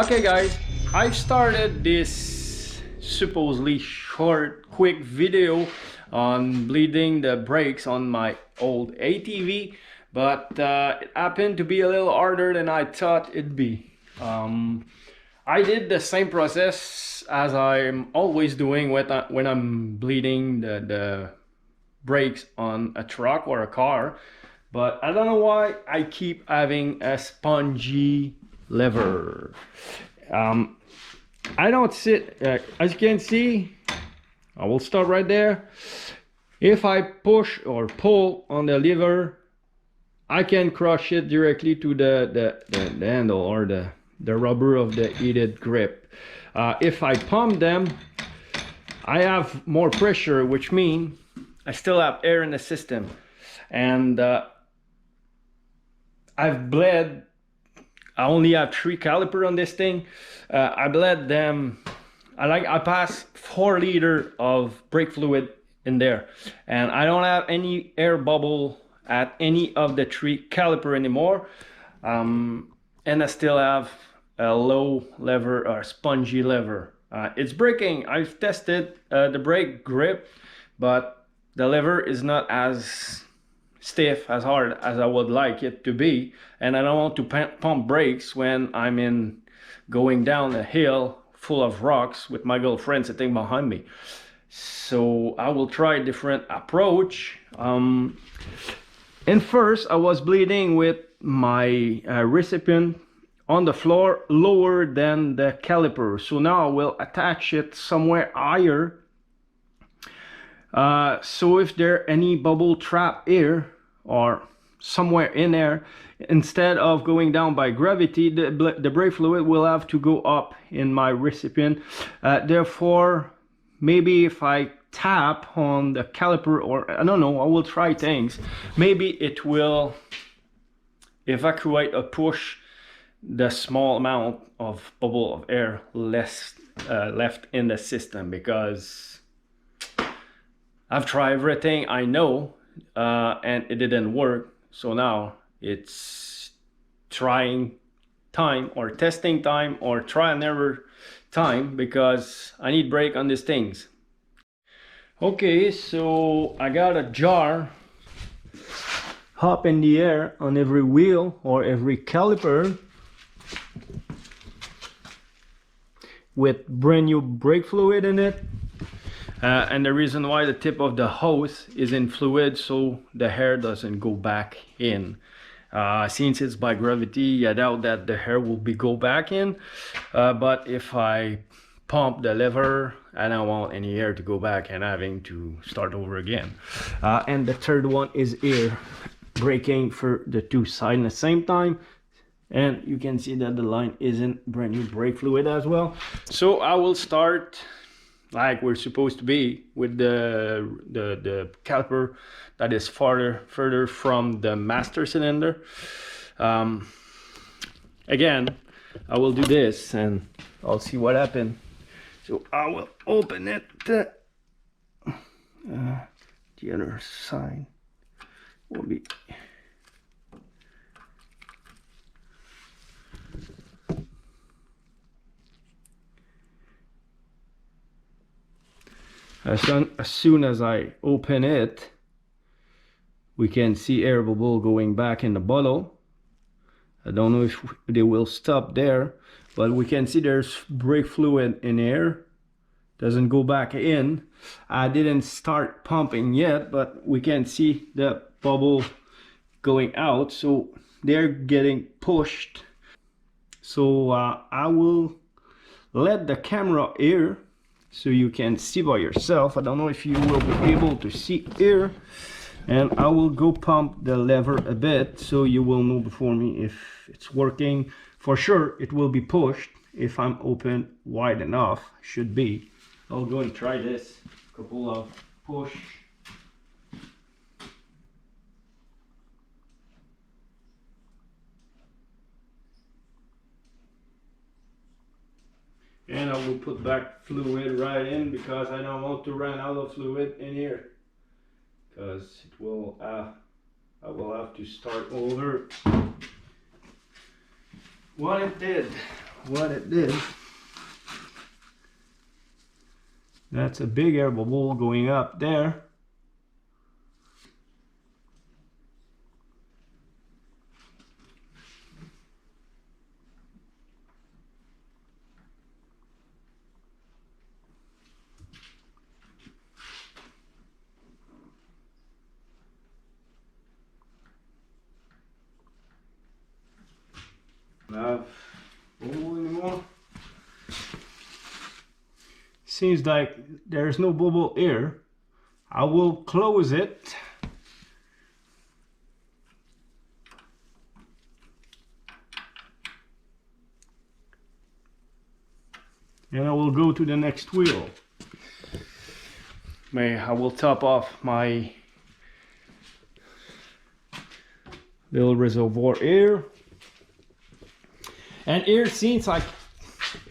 Okay guys, I started this supposedly short quick video on bleeding the brakes on my old ATV, but it happened to be a little harder than I thought it'd be. I did the same process as I'm always doing when I'm bleeding the brakes on a truck or a car, but I don't know why I keep having a spongy lever. um, I don't sit as you can see. I will start right there. If I push or pull on the lever, I can crush it directly to the handle or the rubber of the heated grip. If I pump them, I have more pressure, which means I still have air in the system, and I've bled. I only have 3 caliper on this thing. I bled them. I passed 4 liter of brake fluid in there, and I don't have any air bubble at any of the 3 caliper anymore. And I still have a low lever or spongy lever. It's braking. I've tested the brake grip, but the lever is not as stiff, as hard as I would like it to be, and I don't want to pump brakes when I'm going down a hill full of rocks with my girlfriend sitting behind me. So I will try a different approach. And first I was bleeding with my recipient on the floor lower than the caliper, so now I will attach it somewhere higher. So if there any bubble trap here or somewhere in there, instead of going down by gravity, the brake fluid will have to go up in my recipient. Therefore, maybe if I tap on the caliper, or I don't know, I will try things, maybe it will evacuate or push the small amount of bubble of air left in the system, because I've tried everything I know and it didn't work. So now it's trying time or testing time or try and error time, because I need brake on these things. Okay, so I got a jar up in the air on every wheel or every caliper with brand new brake fluid in it. And the reason why the tip of the hose is in fluid, so the hair doesn't go back in. Since it's by gravity, I doubt that the hair will go back in. But if I pump the lever, I don't want any air to go back and having to start over again. And the third one is air braking for the 2 sides at the same time. And you can see that the line isn't brand new brake fluid as well. So I will start like we're supposed to be with the caliper that is further from the master cylinder. Again, I will do this and I'll see what happens. So I will open it, the other side will be as soon as I open it, we can see air bubble going back in the bottle. I don't know if they will stop there, but we can see there's brake fluid in air. Doesn't go back in. I didn't start pumping yet, but we can see the bubble going out, so they're getting pushed. So I will let the camera here so you can see by yourself. I don't know if you will be able to see here, and I will go pump the lever a bit so you will know before me if it's working. For sure it will be pushed if I'm open wide enough. Should be. I'll go and try this. Couple of push. And I will put back fluid right in, because I don't want to run out of fluid in here, because it will I will have to start over what it did. what it did. That's a big air bubble going up there. Not bubble anymore. Seems like there's no bubble here. I will close it. And I will go to the next wheel. I will top off my little reservoir here. And here seems like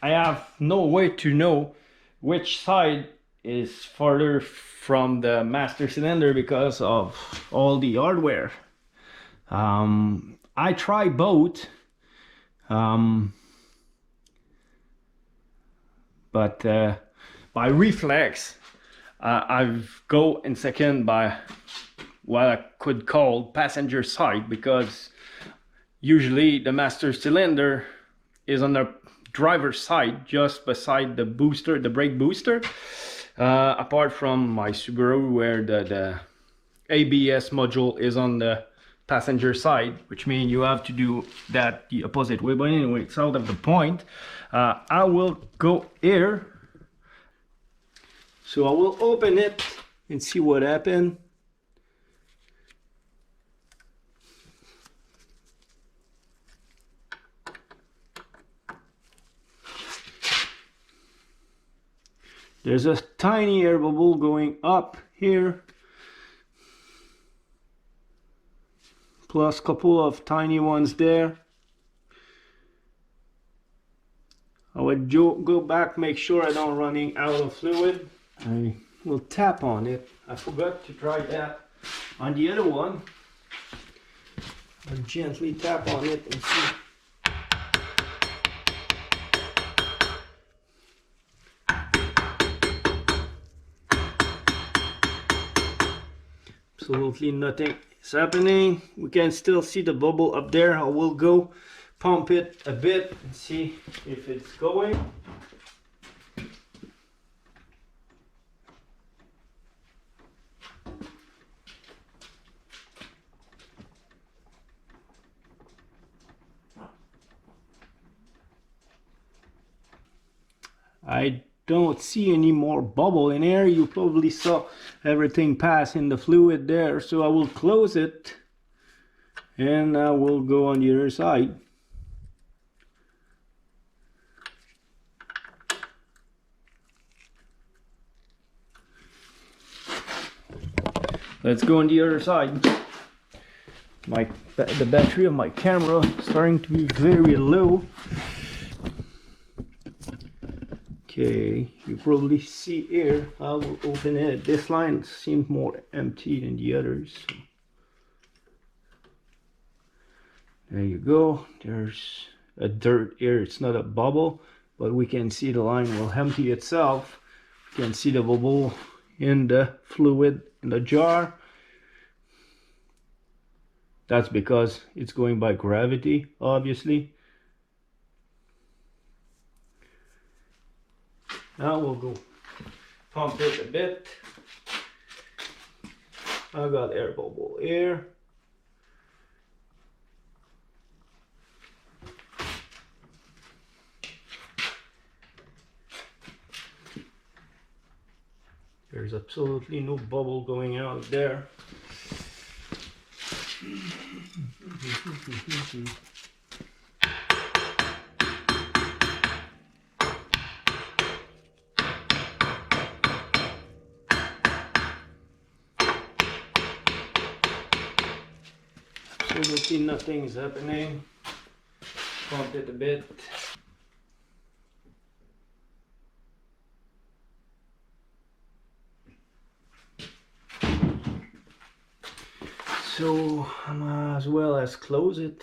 I have no way to know which side is farther from the master cylinder because of all the hardware. I try both, but by reflex, I've go in second by what I could call passenger side, because usually the master cylinder is on the driver's side, just beside the booster, the brake booster. Apart from my Subaru, where the ABS module is on the passenger side, which means you have to do that the opposite way. But anyway, it's out of the point. I will go here. So I will open it and see what happened. There's a tiny air bubble going up here, plus a couple of tiny ones there. I would go back, make sure I don't running out of fluid. I will tap on it. I forgot to try that on the other one. I'll gently tap on it and see. Absolutely nothing is happening. We can still see the bubble up there. I will go pump it a bit and see if it's going. I don't see any more bubble in here. You probably saw everything pass in the fluid there, so I will close it and I will go on the other side. Let's go on the other side. The battery of my camera is starting to be very low. Okay, you probably see here. I will open it. This line seems more empty than the others. So there you go. There's a dirt here. It's not a bubble, but we can see the line will empty itself. You can see the bubble in the fluid in the jar. That's because it's going by gravity, obviously. Now we'll go pump it a bit. I got air bubble here. There's absolutely no bubble going out there. Absolutely nothing is happening. Pump it a bit. So I might as well as close it.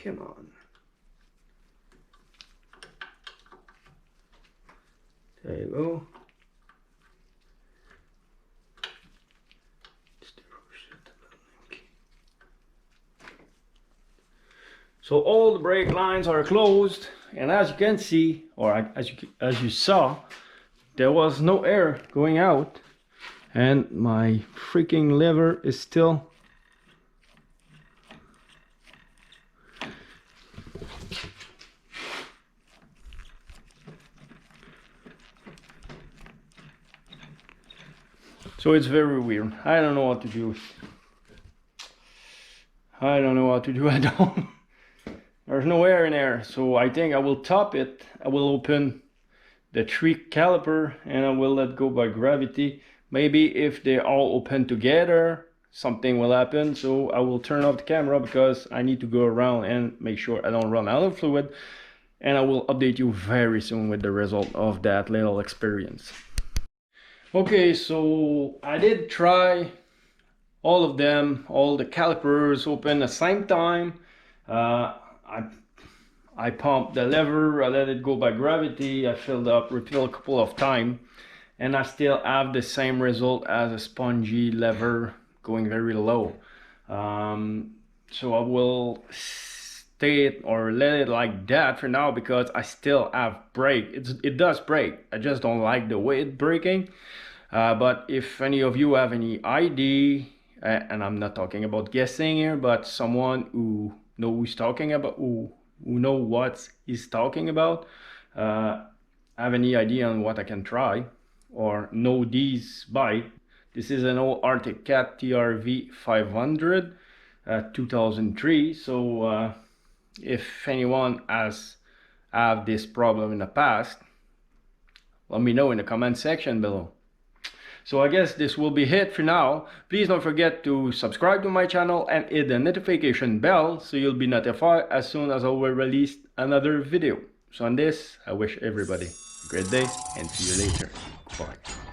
Come on. There you go. So all the brake lines are closed, and as you can see, or as you saw, there was no air going out, and my freaking lever is still so it's very weird. I don't know what to do. I don't know what to do at all. There's no air in there, so I think I will top it. I will open the 3 caliper and I will let go by gravity. Maybe if they all open together, something will happen. So I will turn off the camera because I need to go around and make sure I don't run out of fluid. And I will update you very soon with the result of that little experience. Okay, so I did try all of them, all the calipers open at the same time. I pumped the lever, I let it go by gravity, I filled up, refilled a couple of times, and I still have the same result as a spongy lever going very low. So I will stay or let it like that for now because I still have brake. It does brake, I just don't like the way it's braking. But if any of you have any idea, and I'm not talking about guessing here, but someone who knows talking about who know what he's talking about, have any idea on what I can try or know these bike. This is an old Arctic Cat TRV 500 2003. So if anyone has have this problem in the past, let me know in the comment section below. So I guess this will be it for now. Please don't forget to subscribe to my channel and hit the notification bell so you'll be notified as soon as I will release another video. So on this, I wish everybody a great day and see you later. Bye.